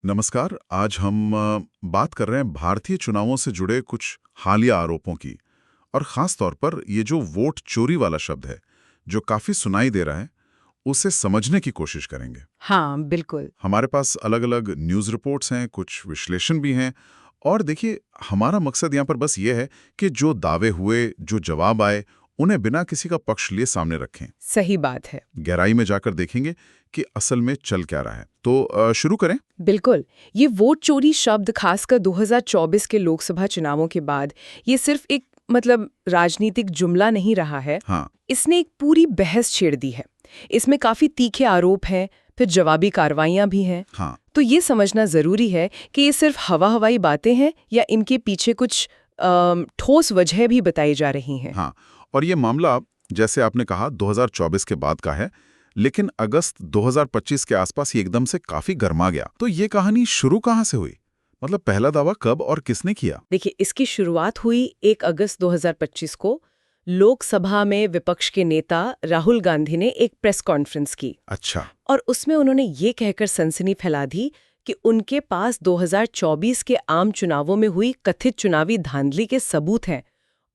नमस्कार। आज हम बात कर रहे हैं भारतीय चुनावों से जुड़े कुछ हालिया आरोपों की। और खास तौर पर ये जो वोट चोरी वाला शब्द है, जो काफी सुनाई दे रहा है, उसे समझने की कोशिश करेंगे। हाँ, बिल्कुल। हमारे पास अलग अलग न्यूज़ रिपोर्ट्स हैं, कुछ विश्लेषण भी हैं। और देखिए, हमारा मकसद यहाँ पर बस ये है कि जो दावे हुए, जो जवाब आए, उन्हें बिना किसी का पक्ष लिए सामने रखें। सही बात है। गहराई में जाकर देखेंगे कि असल में चल क्या रहा है। तो शुरू करें। बिल्कुल। ये वोट चोरी शब्द खासकर 2024 के लोकसभा चुनावों के बाद ये सिर्फ एक राजनीतिक जुमला नहीं रहा है। हाँ। इसने एक पूरी बहस छेड़ दी है। इसमें काफी तीखे आरोप हैं, फिर जवाबी कार्रवाइयां भी हैं। हाँ। तो ये समझना जरूरी है कि ये सिर्फ हवाई बातें हैं या इनके पीछे कुछ ठोस वजह भी बताई जा रही हैं। हाँ। और ये मामला, जैसे आपने कहा, 2024 के बाद का है, लेकिन अगस्त 2025 के आसपास ये एकदम से काफी गर्मा गया। तो ये कहानी शुरू कहाँ से हुई? मतलब पहला दावा कब और किसने किया? देखिए, इसकी शुरुआत हुई 1 अगस्त 2025 को। लोकसभा में विपक्ष के नेता राहुल गांधी ने एक प्रेस कॉन्फ्रेंस की। अच्छा। और उसमें उन्होंने ये कहकर सनसनी फैला दी कि उनके पास 2024 के आम चुनावों में हुई कथित चुनावी धांधली के सबूत हैं।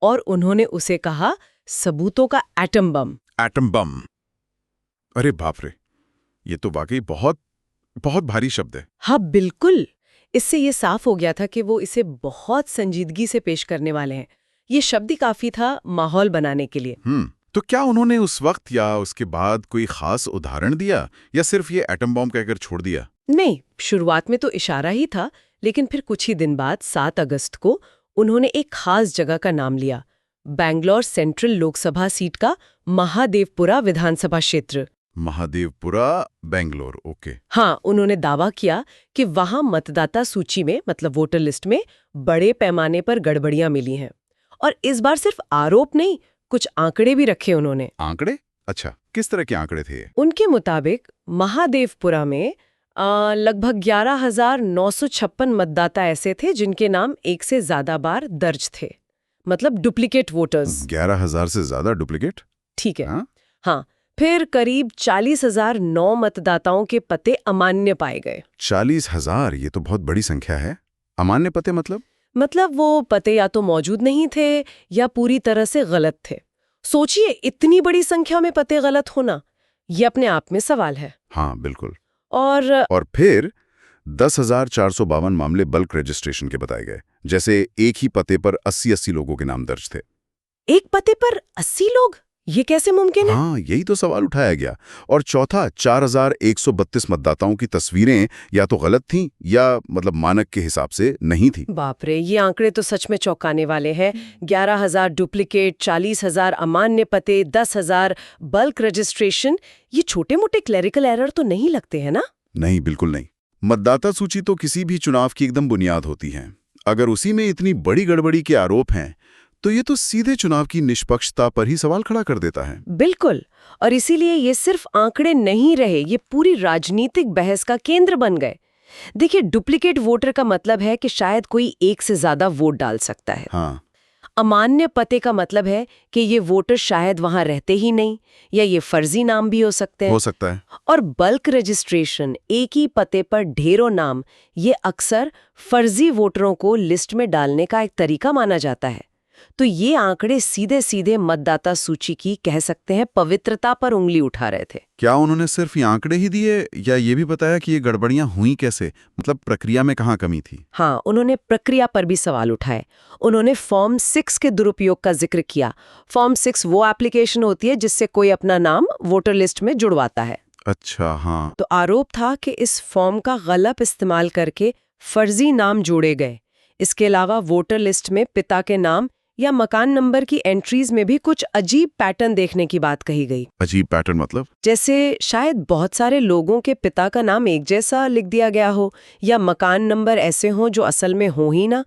और उन्होंने उसे कहा सबूतों का एटम बम। Atom bomb. अरे बाप रे, ये तो वाकई बहुत बहुत भारी शब्द है। हाँ, बिल्कुल। इससे ये साफ हो गया था कि वो इसे बहुत संजीदगी से पेश करने वाले हैं। ये शब्द ही काफी था माहौल बनाने के लिए। तो क्या उन्होंने उस वक्त या उसके बाद कोई खास उदाहरण दिया, या सिर्फ ये एटम बम कहकर छोड़ दिया? नहीं, शुरुआत में तो इशारा ही था, लेकिन फिर कुछ ही दिन बाद 7 अगस्त को उन्होंने एक खास जगह का नाम लिया। बैंगलोर सेंट्रल लोकसभा सीट का महादेवपुरा विधानसभा क्षेत्र। महादेवपुरा, बेंगलोर, ओके। हाँ, उन्होंने दावा किया कि वहां मतदाता सूची में वोटर लिस्ट में बड़े पैमाने पर गड़बड़ियां मिली हैं। और इस बार सिर्फ आरोप नहीं, कुछ आंकड़े भी रखे उन्होंने। आंकड़े? अच्छा, किस तरह के आंकड़े थे? उनके मुताबिक महादेवपुरा में लगभग 11,956 मतदाता ऐसे थे जिनके नाम एक से ज्यादा बार दर्ज थे, मतलब डुप्लीकेट वोटर्स। 11,000 से ज्यादा डुप्लीकेट? ठीक है। हाँ? हाँ, फिर करीब 40,009 मतदाताओं के पते अमान्य पाए गए। 40,000, ये तो बहुत बड़ी संख्या है। अमान्य पते मतलब वो पते या तो मौजूद नहीं थे या पूरी तरह से गलत थे। सोचिए, इतनी बड़ी संख्या में पते गलत होना, ये अपने आप में सवाल है। हाँ, बिल्कुल। और फिर 10,452 मामले बल्क रजिस्ट्रेशन के बताए गए, जैसे एक ही पते पर 80-80 लोगों के नाम दर्ज थे। एक पते पर 80 लोग, ये कैसे मुमकिन है? हाँ, यही तो सवाल उठाया गया। और चौथा, 4,132 मतदाताओं की तस्वीरें या तो गलत थीं या मानक के हिसाब से नहीं थी। बाप रे, ये आंकड़े तो सच में चौंकाने वाले हैं। 11,000 डुप्लीकेट, 40,000 अमान्य पते, 10,000 बल्क रजिस्ट्रेशन। ये छोटे मोटे क्लेरिकल एरर तो नहीं लगते हैं ना? नहीं, बिल्कुल नहीं। मतदाता सूची तो किसी भी चुनाव की एकदम बुनियाद होती है। अगर उसी में इतनी बड़ी गड़बड़ी के आरोप हैं, तो ये तो सीधे चुनाव की निष्पक्षता पर ही सवाल खड़ा कर देता है। बिल्कुल। और इसीलिए ये सिर्फ आंकड़े नहीं रहे, ये पूरी राजनीतिक बहस का केंद्र बन गए। देखिए, डुप्लीकेट वोटर का मतलब है कि शायद कोई एक से ज्यादा वोट डाल सकता है। हाँ। अमान्य पते का मतलब है कि ये वोटर शायद वहां रहते ही नहीं, या ये फर्जी नाम भी हो सकते हैं। हो सकता है। और बल्क रजिस्ट्रेशन, एक ही पते पर ढेरों नाम, ये अक्सर फर्जी वोटरों को लिस्ट में डालने का एक तरीका माना जाता है। तो ये आंकड़े सीधे सीधे मतदाता सूची की, कह सकते हैं, पवित्रता पर उंगली उठा रहे थे। क्या उन्होंने सिर्फ ये आंकड़े ही दिए, या ये भी बताया कि ये गड़बड़ियां हुई कैसे? प्रक्रिया में कहाँ कमी थी? हाँ, उन्होंने प्रक्रिया पर भी सवाल उठाए। उन्होंने फॉर्म 6 के दुरुपयोग का जिक्र किया। फॉर्म 6 वो एप्लीकेशन होती है जिससे कोई अपना नाम वोटर लिस्ट में जुड़वाता है। अच्छा, हाँ। तो आरोप था कि इस फॉर्म का गलत इस्तेमाल करके फर्जी नाम जोड़े गए। इसके अलावा वोटर लिस्ट में पिता के नाम या मकान नंबर की एंट्रीज में भी कुछ अजीब पैटर्न देखने की बात कही गई। अजीब पैटर्न मतलब? जैसे शायद बहुत सारे लोगों के पिता का नाम एक जैसा लिख दिया गया हो, या मकान नंबर ऐसे हों जो असल में हो ही ना।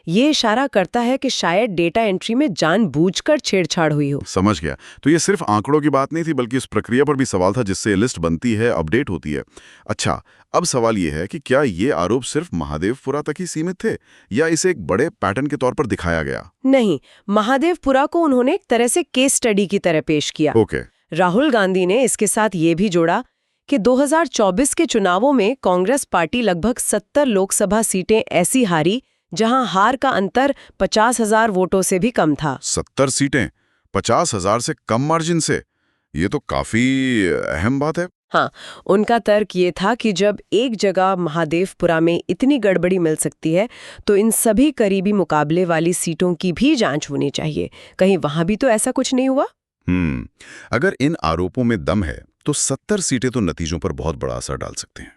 ये इशारा करता है कि शायद डेटा एंट्री में जानबूझकर छेड़छाड़ हुई हो। समझ गया। तो ये सिर्फ आंकड़ों की बात नहीं थी, बल्कि इस प्रक्रिया पर भी सवाल था जिससे लिस्ट बनती है, अपडेट होती है। अच्छा, अब सवाल ये है कि क्या ये आरोप सिर्फ महादेवपुरा तक ही सीमित थे, या इसे एक बड़े पैटर्न के तौर पर दिखाया गया? नहीं, महादेवपुरा को उन्होंने एक तरह से केस स्टडी की तरह पेश किया। ओके। राहुल गांधी ने इसके साथ ये भी जोड़ा कि 2024 के चुनावों में कांग्रेस पार्टी लगभग 70 लोकसभा सीटें ऐसी हारी जहां हार का अंतर 50,000 वोटों से भी कम था। 70 सीटें 50,000 से कम मार्जिन से, ये तो काफी अहम बात है। हाँ, उनका तर्क ये था कि जब एक जगह महादेवपुरा में इतनी गड़बड़ी मिल सकती है तो इन सभी करीबी मुकाबले वाली सीटों की भी जांच होनी चाहिए। कहीं वहां भी तो ऐसा कुछ नहीं हुआ? अगर इन आरोपों में दम है तो 70 सीटें तो नतीजों पर बहुत बड़ा असर डाल सकते हैं।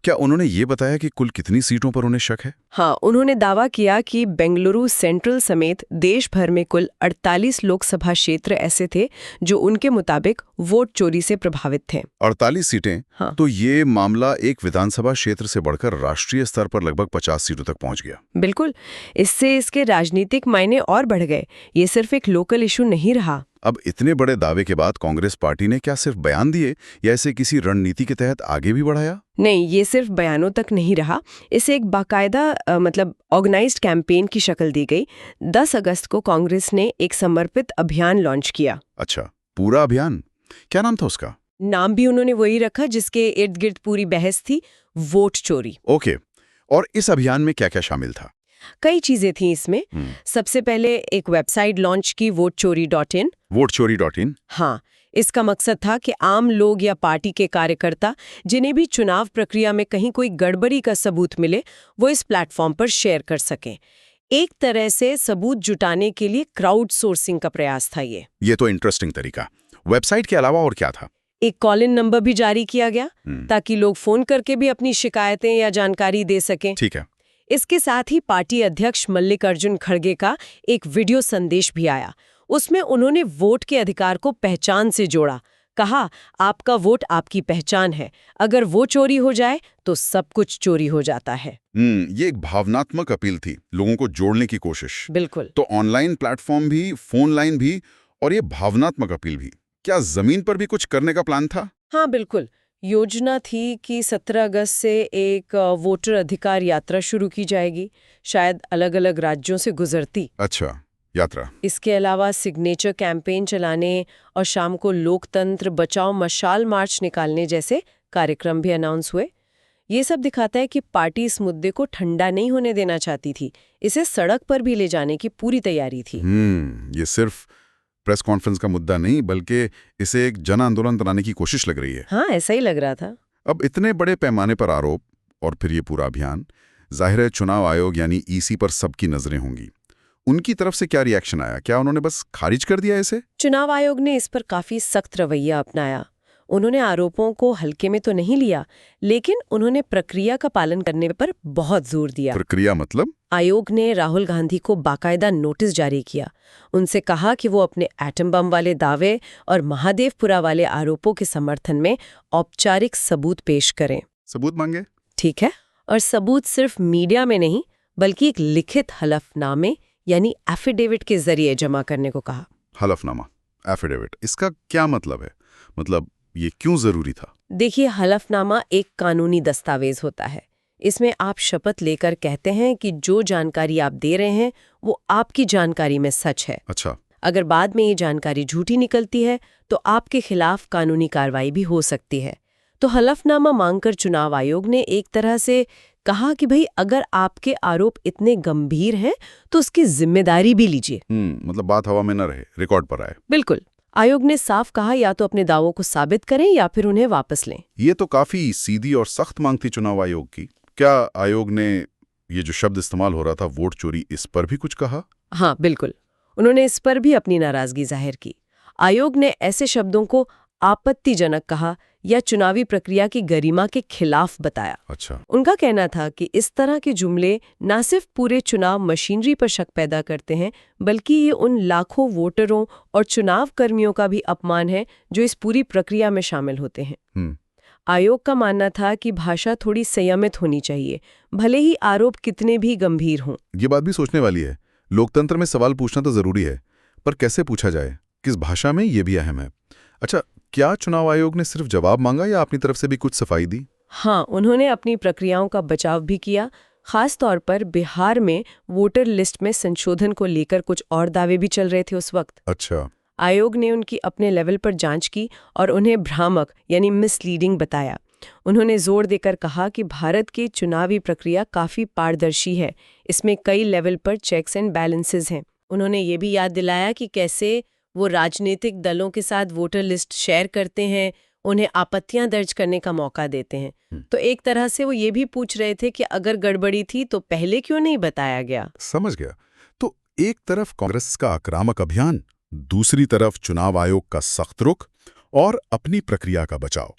क्या उन्होंने ये बताया कि कुल कितनी सीटों पर उन्हें शक है? हाँ, उन्होंने दावा किया कि बेंगलुरु सेंट्रल समेत देश भर में कुल 48 लोकसभा क्षेत्र ऐसे थे जो उनके मुताबिक वोट चोरी से प्रभावित थे। 48 सीटें? हाँ। तो ये मामला एक विधानसभा क्षेत्र से बढ़कर राष्ट्रीय स्तर पर लगभग 50 सीटों तक पहुंच गया। बिल्कुल, इससे इसके राजनीतिक मायने और बढ़ गए। ये सिर्फ एक लोकल इशू नहीं रहा। अब इतने बड़े दावे के बाद कांग्रेस पार्टी ने क्या सिर्फ बयान दिए या इसे किसी रणनीति के तहत आगे भी बढ़ाया? नहीं, ये सिर्फ बयानों तक नहीं रहा। इसे एक बाकायदा मतलब ऑर्गेनाइज्ड कैंपेन की शक्ल दी गई। 10 अगस्त को कांग्रेस ने एक समर्पित अभियान लॉन्च किया। अच्छा, पूरा अभियान? क्या नाम था उसका? नाम भी उन्होंने वही रखा जिसके इर्द गिर्द पूरी बहस थी, वोट चोरी। ओके, और इस अभियान में क्या क्या शामिल था? कई चीजें थी इसमें। सबसे पहले एक वेबसाइट लॉन्च की, वोटचोरी.in। वोटचोरी.in? हाँ, इसका मकसद था कि आम लोग या पार्टी के कार्यकर्ता जिन्हें भी चुनाव प्रक्रिया में कहीं कोई गड़बड़ी का सबूत मिले वो इस प्लेटफॉर्म पर शेयर कर सकें। एक तरह से सबूत जुटाने के लिए क्राउड सोर्सिंग का प्रयास था ये तो इंटरेस्टिंग तरीका। वेबसाइट के अलावा और क्या था? एक कॉल इन नंबर भी जारी किया गया ताकि लोग फोन करके भी अपनी शिकायतें या जानकारी दे सकें। ठीक है। इसके साथ ही पार्टी अध्यक्ष मल्लिकार्जुन खड़गे का एक वीडियो संदेश भी आया। उसमें उन्होंने वोट के अधिकार को पहचान से जोड़ा। कहा, आपका वोट आपकी पहचान है, अगर वो चोरी हो जाए तो सब कुछ चोरी हो जाता है। ये एक भावनात्मक अपील थी, लोगों को जोड़ने की कोशिश। बिल्कुल। तो ऑनलाइन प्लेटफॉर्म भी, फोन लाइन भी, और ये भावनात्मक अपील भी। क्या जमीन पर भी कुछ करने का प्लान था? हाँ, बिल्कुल। योजना थी कि 17 अगस्त से एक वोटर अधिकार यात्रा शुरू की जाएगी, शायद अलग-अलग राज्यों से गुजरती। अच्छा, यात्रा। इसके अलावा सिग्नेचर कैंपेन चलाने और शाम को लोकतंत्र बचाओ मशाल मार्च निकालने जैसे कार्यक्रम भी अनाउंस हुए। ये सब दिखाता है कि पार्टी इस मुद्दे को ठंडा नहीं होने देना चाहती थी, इसे सड़क पर भी ले जाने की पूरी तैयारी थी। ये सिर्फ प्रेस कॉन्फ्रेंस का मुद्दा नहीं, बल्कि इसे एक जन आंदोलन बनाने की कोशिश लग रही है। हाँ, ऐसा ही लग रहा था। अब इतने बड़े पैमाने पर आरोप और फिर ये पूरा अभियान, जाहिर है चुनाव आयोग यानी ईसी पर सबकी नजरें होंगी। उनकी तरफ से क्या रिएक्शन आया? क्या उन्होंने बस खारिज कर दिया इसे? चुनाव आयोग ने इस पर काफी सख्त रवैया अपनाया। उन्होंने आरोपों को हल्के में तो नहीं लिया, लेकिन उन्होंने प्रक्रिया का पालन करने पर बहुत जोर दिया। प्रक्रिया मतलब? आयोग ने राहुल गांधी को बाकायदा नोटिस जारी किया। उनसे कहा कि वो अपने एटम बम वाले दावे और महादेवपुरा वाले आरोपों के समर्थन में औपचारिक सबूत पेश करें। सबूत मांगे? ठीक है, और सबूत सिर्फ मीडिया में नहीं बल्कि एक लिखित हलफनामे यानी एफिडेविट के जरिए जमा करने को कहा। हलफनामा, एफिडेविट, इसका क्या मतलब है? मतलब ये क्यों जरूरी था? देखिए, हलफनामा एक कानूनी दस्तावेज होता है। इसमें आप शपथ लेकर कहते हैं कि जो जानकारी आप दे रहे हैं वो आपकी जानकारी में सच है। अच्छा। अगर बाद में ये जानकारी झूठी निकलती है तो आपके खिलाफ कानूनी कार्रवाई भी हो सकती है। तो हलफनामा मांगकर चुनाव आयोग ने एक तरह से कहा कि भाई, अगर आपके आरोप इतने गंभीर हैं तो उसकी जिम्मेदारी भी लीजिए। मतलब बात हवा में न रहे, रिकॉर्ड पर आए। बिल्कुल। आयोग ने साफ कहा, या तो अपने दावों को साबित करें या फिर उन्हें वापस लें। ये तो काफी सीधी और सख्त मांग थी चुनाव आयोग की। क्या आयोग ने ये जो शब्द इस्तेमाल हो रहा था वोट चोरी, इस पर भी कुछ कहा? हाँ, बिल्कुल। उन्होंने इस पर भी अपनी नाराजगी जाहिर की। आयोग ने ऐसे शब्दों को आपत्तिजनक कहा या चुनावी प्रक्रिया की गरिमा के खिलाफ बताया। अच्छा। उनका कहना था कि इस तरह के जुमले न सिर्फ पूरे चुनाव मशीनरी पर शक पैदा करते हैं, बल्कि ये उन लाखों वोटरों और चुनाव कर्मियों का भी अपमान है जो इस पूरी प्रक्रिया में शामिल होते हैं। आयोग का मानना था कि भाषा थोड़ी संयमित होनी चाहिए, भले ही आरोप कितने भी गंभीर हों। ये बात भी सोचने वाली है। लोकतंत्र में सवाल पूछना तो जरूरी है, पर कैसे पूछा जाए, किस भाषा में, ये भी अहम है। अच्छा, क्या चुनाव आयोग ने सिर्फ जवाब मांगा या अपनी तरफ से भी कुछ सफाई दी? हाँ, उन्होंने अपनी प्रक्रियाओं का बचाव भी किया। खास तौर पर बिहार में वोटर लिस्ट में संशोधन को लेकर कुछ और दावे भी चल रहे थे उस वक्त। अच्छा। आयोग ने उनकी अपने लेवल पर जांच की और उन्हें भ्रामक यानी मिसलीडिंग बताया। उन्होंने जोर देकर कहा कि भारत की चुनावी प्रक्रिया काफी पारदर्शी है, इसमें कई लेवल पर चेक्स एंड बैलेंसेस हैं। उन्होंने ये भी याद दिलाया कि कैसे वो राजनीतिक दलों के साथ वोटर लिस्ट शेयर करते हैं, उन्हें आपत्तियां दर्ज करने का मौका देते हैं। तो एक तरह से वो ये भी पूछ रहे थे कि अगर गड़बड़ी थी तो पहले क्यों नहीं बताया गया। समझ गया। तो एक तरफ कांग्रेस का आक्रामक अभियान, दूसरी तरफ चुनाव आयोग का सख्त रुख और अपनी प्रक्रिया का बचाव।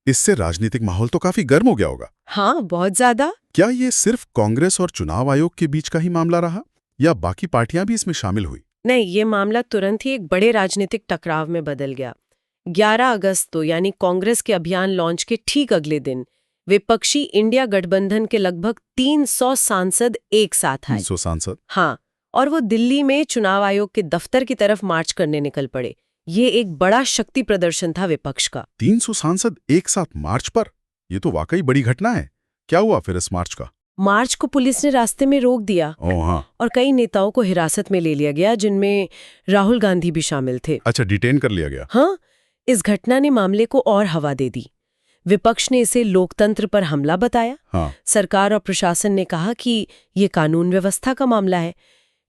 इससे राजनीतिक माहौल तो काफी गर्म हो गया होगा। हाँ, बहुत ज्यादा। क्या ये सिर्फ कांग्रेस और चुनाव आयोग के बीच का ही मामला रहा या बाकी पार्टियां भी इसमें शामिल हुई? नहीं, ये मामला तुरंत ही एक बड़े राजनीतिक टकराव में बदल गया। 11 अगस्त तो यानी कांग्रेस के अभियान लॉन्च के ठीक अगले दिन विपक्षी इंडिया गठबंधन के लगभग 300 सांसद एक साथ आए। 300 सांसद? हाँ, और वो दिल्ली में चुनाव आयोग के दफ्तर की तरफ मार्च करने निकल पड़े। ये एक बड़ा शक्ति प्रदर्शन था विपक्ष का। 300 सांसद एक साथ मार्च पर? ये तो वाकई बड़ी घटना है। क्या हुआ फिर इस मार्च का? मार्च को पुलिस ने रास्ते में रोक दिया और कई नेताओं को हिरासत में ले लिया गया, जिनमें राहुल गांधी भी शामिल थे। अच्छा, डिटेन कर लिया गया। हाँ, इस घटना ने मामले को और हवा दे दी। विपक्ष ने इसे लोकतंत्र पर हमला बताया। हाँ। सरकार और प्रशासन ने कहा कि ये कानून व्यवस्था का मामला है।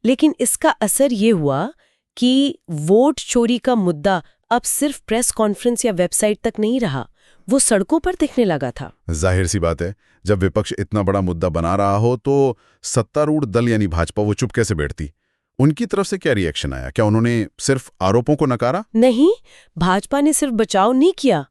लेकिन इसका असर ये हुआ कि वोट चोरी का मुद्दा अब सिर्फ प्रेस कॉन्फ्रेंस या वेबसाइट तक नहीं रहा, वो सड़कों पर दिखने लगा था। जाहिर सी बात है, जब विपक्ष इतना बड़ा मुद्दा बना रहा हो तो सत्तारूढ़ दल यानी भाजपा वो चुप कैसे बैठती? उनकी तरफ से क्या रिएक्शन आया? क्या उन्होंने सिर्फ आरोपों को नकारा? नहीं, भाजपा ने सिर्फ बचाव नहीं किया,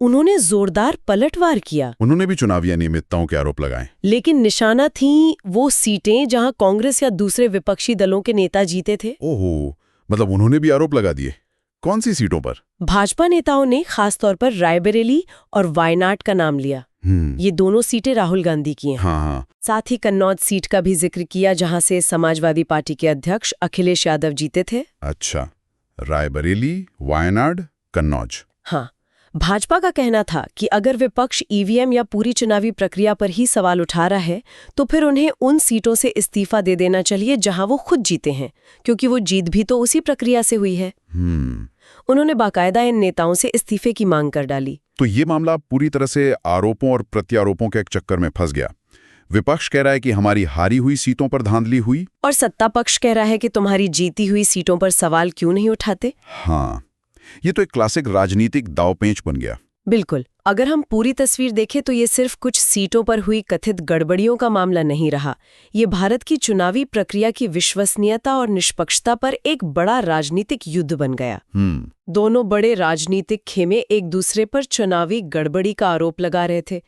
उन्होंने जोरदार पलटवार किया। उन्होंने भी चुनावी अनियमितताओं के आरोप लगाए। लेकिन निशाना थी वो सीटें जहां कांग्रेस या दूसरे विपक्षी दलों के नेता जीते थे। ओहो, मतलब उन्होंने भी आरोप लगा दिए। कौन सी सीटों पर? भाजपा नेताओं ने खासतौर पर रायबरेली और वायनाड का नाम लिया। ये दोनों सीटें राहुल गांधी की हैं। हाँ। साथ ही कन्नौज सीट का भी जिक्र किया, जहां से समाजवादी पार्टी के अध्यक्ष अखिलेश यादव जीते थे। अच्छा, रायबरेली, वायनाड, कन्नौज। हाँ, भाजपा का कहना था कि अगर विपक्ष ईवीएम या पूरी चुनावी प्रक्रिया पर ही सवाल उठा रहा है तो फिर उन्हें उन सीटों से इस्तीफा दे देना चाहिए जहां वो खुद जीते हैं, क्योंकि वो जीत भी तो उसी प्रक्रिया से हुई है। उन्होंने बाकायदा इन नेताओं से इस्तीफे की मांग कर डाली। तो ये मामला पूरी तरह से आरोपों और प्रत्यारोपों के एक चक्कर में फंस गया। विपक्ष कह रहा है कि हमारी हारी हुई सीटों पर धांधली हुई, और सत्ता पक्ष कह रहा है कि तुम्हारी जीती हुई सीटों पर सवाल क्यों नहीं उठाते। हाँ, ये तो एक क्लासिक राजनीतिक दांवपेच बन गया। बिल्कुल। अगर हम पूरी तस्वीर देखें तो ये सिर्फ कुछ सीटों पर हुई कथित गड़बड़ियों का मामला नहीं रहा। ये भारत की चुनावी प्रक्रिया की विश्वसनीयता और निष्पक्षता पर एक बड़ा राजनीतिक युद्ध बन गया। दोनों बड़े राजनीतिक खेमे एक दूसरे पर चुनावी गड़बड़ी का आरोप लगा रहे थे।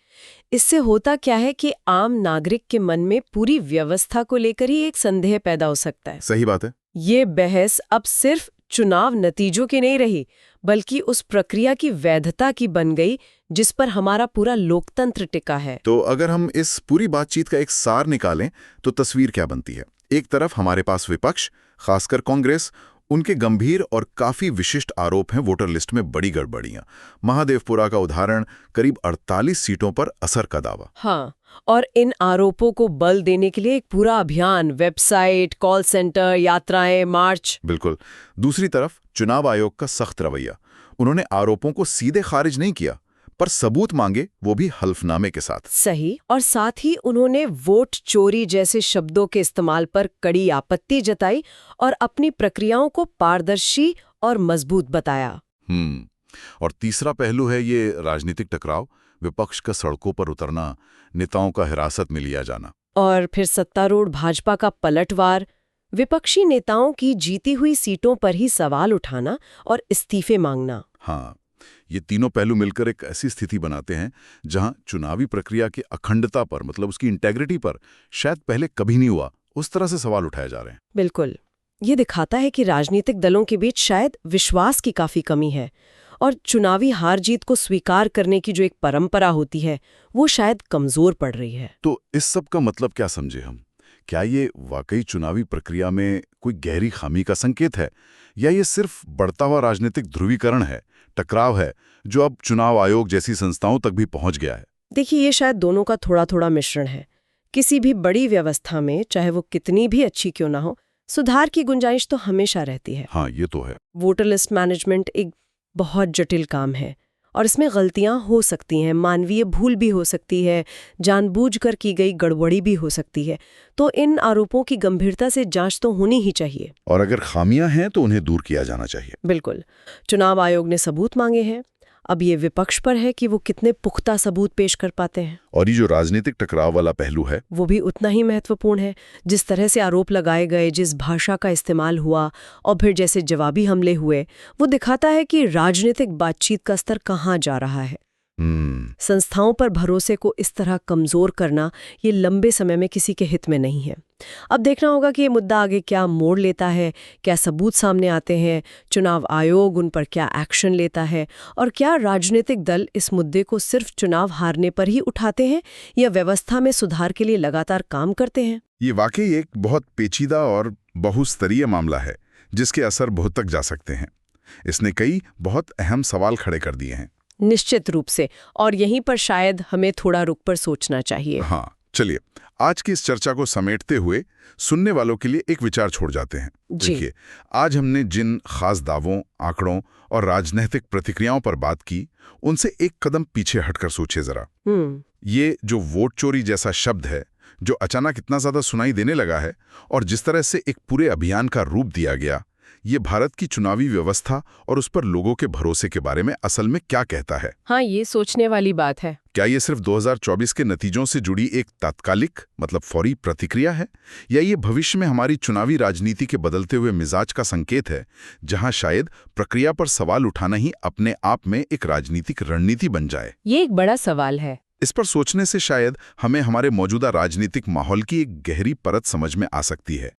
इससे होता क्या है कि आम नागरिक के मन में पूरी व्यवस्था को लेकर ही एक संदेह पैदा हो सकता है। सही बात है। ये बहस अब सिर्फ चुनाव नतीजों की नहीं रही, बल्कि उस प्रक्रिया की वैधता की बन गई जिस पर हमारा पूरा लोकतंत्र टिका है। तो अगर हम इस पूरी बातचीत का एक सार निकालें तो तस्वीर क्या बनती है? एक तरफ हमारे पास विपक्ष, खासकर कांग्रेस, उनके गंभीर और काफी विशिष्ट आरोप हैं वोटर लिस्ट में बड़ी गड़बड़ियां। महादेवपुरा का उदाहरण, करीब 48 सीटों पर असर का दावा। हाँ, और इन आरोपों को बल देने के लिए एक पूरा अभियान, वेबसाइट, कॉल सेंटर, यात्राएं, मार्च। बिल्कुल। दूसरी तरफ चुनाव आयोग का सख्त रवैया। उन्होंने आरोपों को सीधे खारिज नहीं किया, पर सबूत मांगे, वो भी हल्फनामे के साथ। सही। और साथ ही उन्होंने वोट चोरी जैसे शब्दों के इस्तेमाल पर कड़ी आपत्ति जताई और अपनी प्रक्रियाओं को पारदर्शी और मजबूत बताया। और तीसरा पहलू है ये राजनीतिक टकराव, विपक्ष का सड़कों पर उतरना, नेताओं का हिरासत में लिया जाना। और फिर सत्तारूढ़ भाजपा का पलटवार, विपक्षी नेताओं की जीती हुई सीटों पर ही सवाल उठाना और इस्तीफे मांगना। हाँ, ये तीनों पहलू मिलकर एक ऐसी स्थिति बनाते हैं जहां चुनावी प्रक्रिया की अखंडता पर, मतलब उसकी इंटेग्रिटी पर शायद पहले कभी नहीं हुआ, उस तरह से सवाल उठाए जा रहे हैं। बिल्कुल। ये दिखाता है कि राजनीतिक दलों के बीच शायद विश्वास की काफी कमी है और चुनावी हार जीत को स्वीकार करने की जो एक परंपरा होती है वो शायद कमजोर पड़ रही है। तो इस सब का मतलब क्या समझे हम? क्या ये वाकई चुनावी प्रक्रिया में कोई गहरी खामी का संकेत है, या ये सिर्फ बढ़ता हुआ राजनीतिक ध्रुवीकरण है, टकराव है, जो अब चुनाव आयोग जैसी संस्थाओं तक भी पहुंच गया है? देखिए, ये शायद दोनों का थोड़ा थोड़ा मिश्रण है। किसी भी बड़ी व्यवस्था में, चाहे वो कितनी भी अच्छी क्यों ना हो, सुधार की गुंजाइश तो हमेशा रहती है। हाँ, ये तो है। वोटर लिस्ट मैनेजमेंट एक बहुत जटिल काम है और इसमें गलतियां हो सकती हैं, मानवीय भूल भी हो सकती है, जानबूझकर की गई गड़बड़ी भी हो सकती है। तो इन आरोपों की गंभीरता से जांच तो होनी ही चाहिए। और अगर खामियां हैं तो उन्हें दूर किया जाना चाहिए। बिल्कुल। चुनाव आयोग ने सबूत मांगे हैं, अब ये विपक्ष पर है कि वो कितने पुख्ता सबूत पेश कर पाते हैं। और ये जो राजनीतिक टकराव वाला पहलू है वो भी उतना ही महत्वपूर्ण है। जिस तरह से आरोप लगाए गए, जिस भाषा का इस्तेमाल हुआ और फिर जैसे जवाबी हमले हुए, वो दिखाता है कि राजनीतिक बातचीत का स्तर कहाँ जा रहा है। संस्थाओं पर भरोसे को इस तरह कमजोर करना ये लंबे समय में किसी के हित में नहीं है। अब देखना होगा कि ये मुद्दा आगे क्या मोड़ लेता है, क्या सबूत सामने आते हैं, चुनाव आयोग उन पर क्या एक्शन लेता है और क्या राजनीतिक दल इस मुद्दे को सिर्फ चुनाव हारने पर ही उठाते हैं या व्यवस्था में सुधार के लिए लगातार काम करते हैं। ये वाकई एक बहुत पेचीदा और बहुस्तरीय मामला है जिसके असर बहुत तक जा सकते हैं। इसने कई बहुत अहम सवाल खड़े कर दिए हैं। निश्चित रूप से, और यहीं पर शायद हमें थोड़ा रुक पर सोचना चाहिए। हाँ, चलिए आज की इस चर्चा को समेटते हुए सुनने वालों के लिए एक विचार छोड़ जाते हैं। देखिए, आज हमने जिन खास दावों, आंकड़ों और राजनीतिक प्रतिक्रियाओं पर बात की, उनसे एक कदम पीछे हटकर सोचिए जरा। ये जो वोट चोरी जैसा शब्द है, जो अचानक इतना ज्यादा सुनाई देने लगा है और जिस तरह से एक पूरे अभियान का रूप दिया गया, ये भारत की चुनावी व्यवस्था और उस पर लोगों के भरोसे के बारे में असल में क्या कहता है। हाँ, ये सोचने वाली बात है। क्या ये सिर्फ 2024 के नतीजों से जुड़ी एक तात्कालिक मतलब फौरी प्रतिक्रिया है, या ये भविष्य में हमारी चुनावी राजनीति के बदलते हुए मिजाज का संकेत है, जहां शायद प्रक्रिया पर सवाल उठाना ही अपने आप में एक राजनीतिक रणनीति बन जाए? ये एक बड़ा सवाल है। इस पर सोचने से शायद हमें हमारे मौजूदा राजनीतिक माहौल की एक गहरी परत समझ में आ सकती है।